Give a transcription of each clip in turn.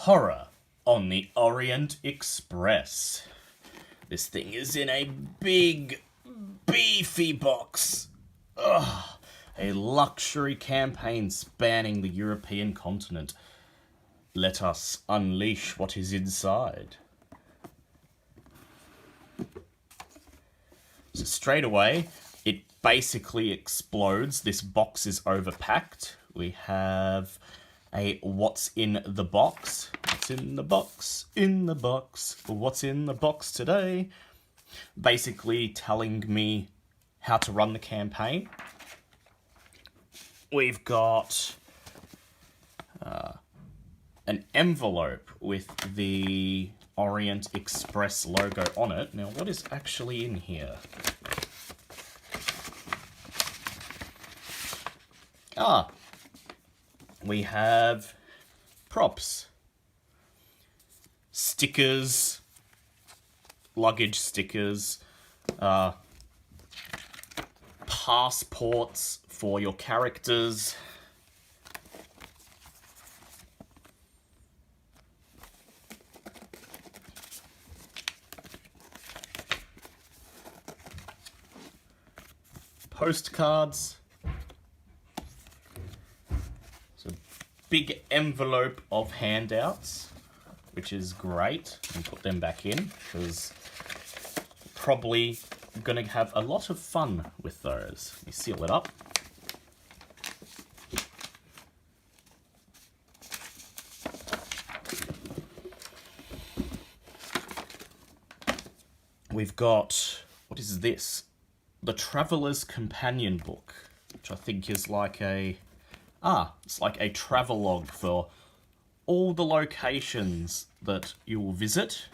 Horror on the Orient Express. This thing is in a big, beefy box. Ugh, a luxury campaign spanning the European continent. Let us unleash what is inside. So straight away, it basically explodes. This box is overpacked. We have a what's in the box. What's in the box? In the box. What's in the box today? Basically telling me how to run the campaign. We've got an envelope with the Orient Express logo on it. Now, what is actually in here? We have props, stickers, luggage stickers, passports for your characters, postcards. Big envelope of handouts, which is great, and put them back in because probably going to have a lot of fun with those. Let me seal it up. We've got, what is this? The Traveller's Companion Book, which I think is like it's like a travelogue for all the locations that you will visit.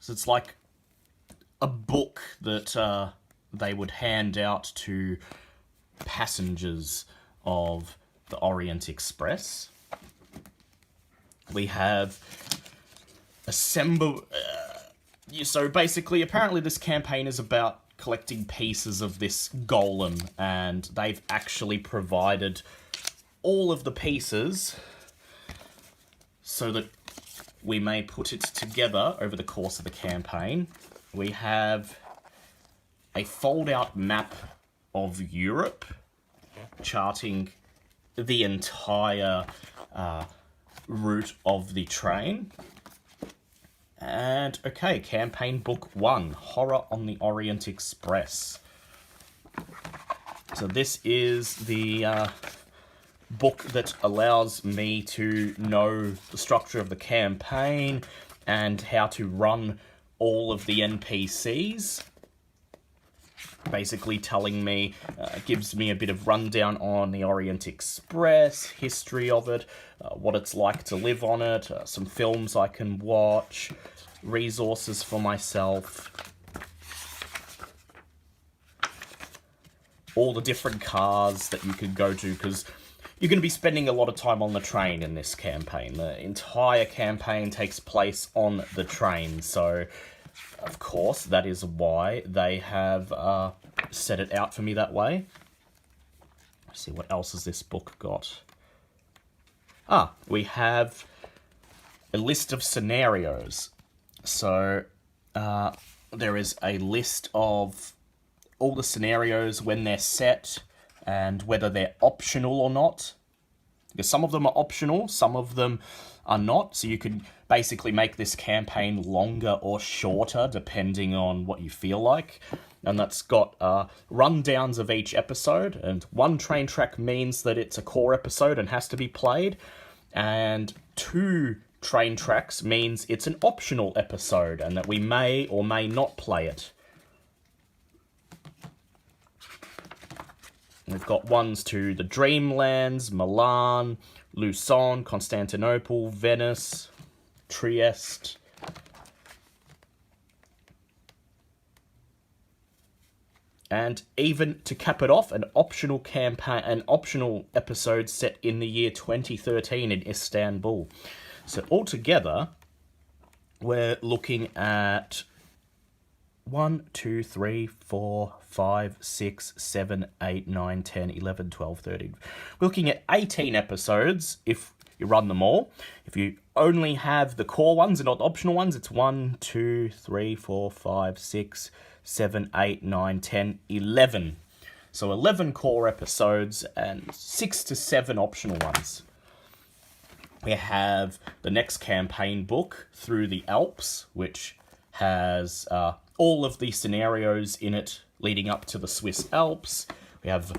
So it's like a book that they would hand out to passengers of the Orient Express. We have so basically, apparently this campaign is about collecting pieces of this golem, and they've actually provided all of the pieces so that we may put it together over the course of the campaign. We have a fold-out map of Europe, charting the entire route of the train. And, okay, Campaign Book 1, Horror on the Orient Express. So this is the book that allows me to know the structure of the campaign and how to run all of the NPCs. Basically telling me, gives me a bit of rundown on the Orient Express, history of it, what it's like to live on it, some films I can watch, resources for myself, all the different cars that you could go to, because you're going to be spending a lot of time on the train in this campaign. The entire campaign takes place on the train, so of course that is why they have set it out for me that way. Let's see, what else has this book got? We have a list of scenarios. So there is a list of all the scenarios, when they're set, and whether they're optional or not. Because some of them are optional, some of them are not. So you could basically make this campaign longer or shorter, depending on what you feel like. And that's got rundowns of each episode. And one train track means that it's a core episode and has to be played. And 2 train tracks means it's an optional episode and that we may or may not play it. We've got ones to the Dreamlands, Milan, Lucon, Constantinople, Venice, Trieste. And even to cap it off, an optional episode set in the year 2013 in Istanbul. So altogether, we're looking at 1, 2, 3, 4, 5, 6, 7, 8, 9, 10, 11, 12, 13. We're looking at 18 episodes if you run them all. If you only have the core ones and not the optional ones, it's 1, 2, 3, 4, 5, 6, 7, 8, 9, 10, 11. So 11 core episodes and 6 to 7 optional ones. We have the next campaign book, Through the Alps, which has all of the scenarios in it leading up to the Swiss Alps. We have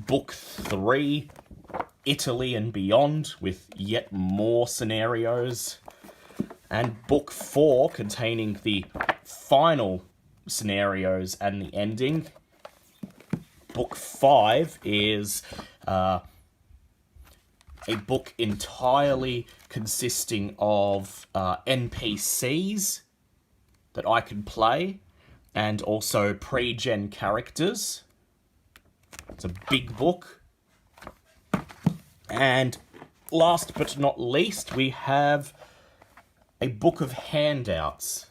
book 3, Italy and Beyond, with yet more scenarios. And book 4, containing the final scenarios and the ending. Book 5 is a book entirely consisting of NPCs that I can play, and also pre-gen characters. It's a big book. And last but not least, we have a book of handouts.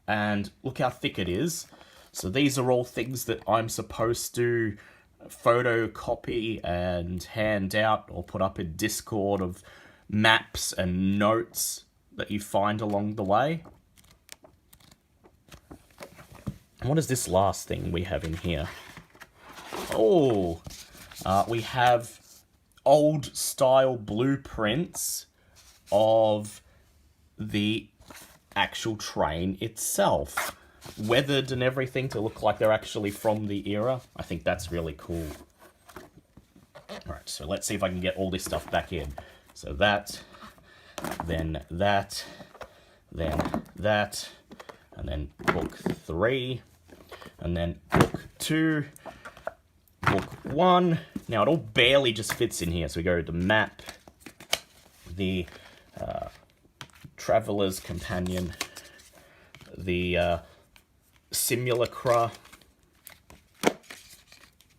And look how thick it is. So these are all things that I'm supposed to photocopy and hand out or put up in Discord, of maps and notes that you find along the way. And what is this last thing we have in here? Oh, we have old style blueprints of the actual train itself, weathered and everything to look like they're actually from the era. I think that's really cool. Alright, so let's see if I can get all this stuff back in. So that, then that, then that, and then book 3, and then book 2, book 1. Now it all barely just fits in here. So we go to map, the Traveler's Companion, the Simulacra.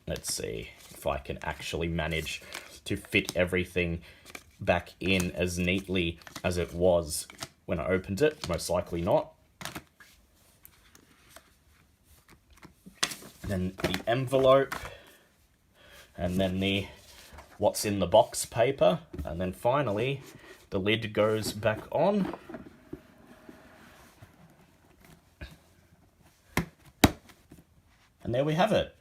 Let's see if I can actually manage to fit everything back in as neatly as it was when I opened it. Most likely not. Then the envelope, and then the what's in the box paper, and then finally the lid goes back on. And there we have it.